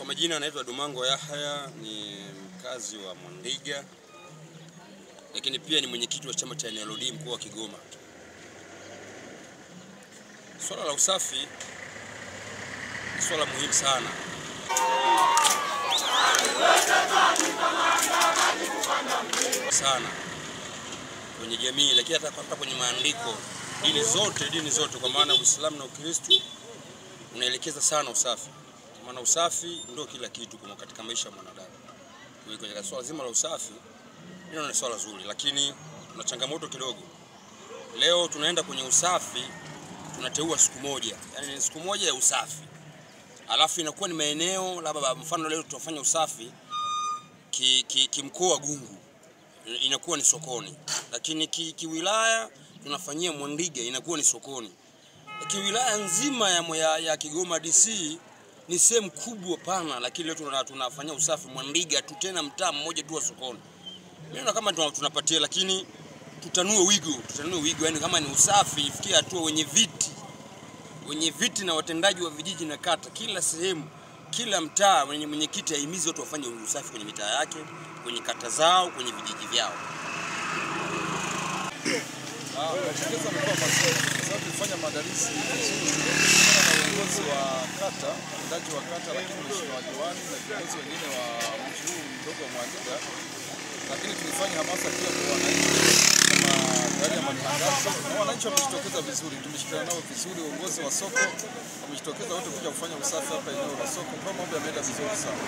Kwa majina anaitwa Dumango Yahya, ni mkazi wa Mwandiga, lakini pia ni mwenyekiti wa chama cha NLD mkoa wa Kigoma. Swala la usafi ni swala muhimu sana. Kwenye jamii, lakini hata kwenye maandiko, dini zote kwa maana Uislamu na Ukristo unaelekeza sana usafi. Maana usafi ndio kila kitu katika maisha ya mwanadamu. Kwenye swala zima la usafi, hilo ni swala zuri, lakini tuna changamoto kidogo. Leo tunaenda kwenye usafi, tunateua siku moja, yani siku moja ya usafi. Alafu inakuwa ni maeneo, labda mfano leo tutafanya usafi kimkoa Gungu, inakuwa ni sokoni. Lakini kiwilaya tunafanyia Mwandiga, inakuwa ni sokoni. Lakini wilaya nzima ya Kigoma DC ni sehemu kubwa pana, lakini leo tunafanyia usafi Mwandiga tu, tena mtaa mmoja tu wa sokoni. Mimi naona kama tunapatia, lakini tutanue wigo, yani kama ni usafi ifikie hatua wenye viti na watendaji wa vijiji na kata, kila sehemu, kila mtaa mwenyekiti ahimize watu wafanye usafi kwenye mitaa yake, kwenye kata zao, kwenye vijiji vyao. Tunachokeza mkoa wa sababu tulifanya maandalizi na uongozi wa kata, mtendaji wa kata, lakini mheshimiwa diwani na viongozi wengine wa mji huu mdogo wa Mwandiga. Lakini tulifanya hamasa pia kwa wananchi kama gari ya matangazo, na wananchi wamejitokeza vizuri, tumeshirikiana nao vizuri. Uongozi wa soko wamejitokeza wote kuja kufanya usafi hapa eneo la soko, kwa mambo yameenda vizuri sana.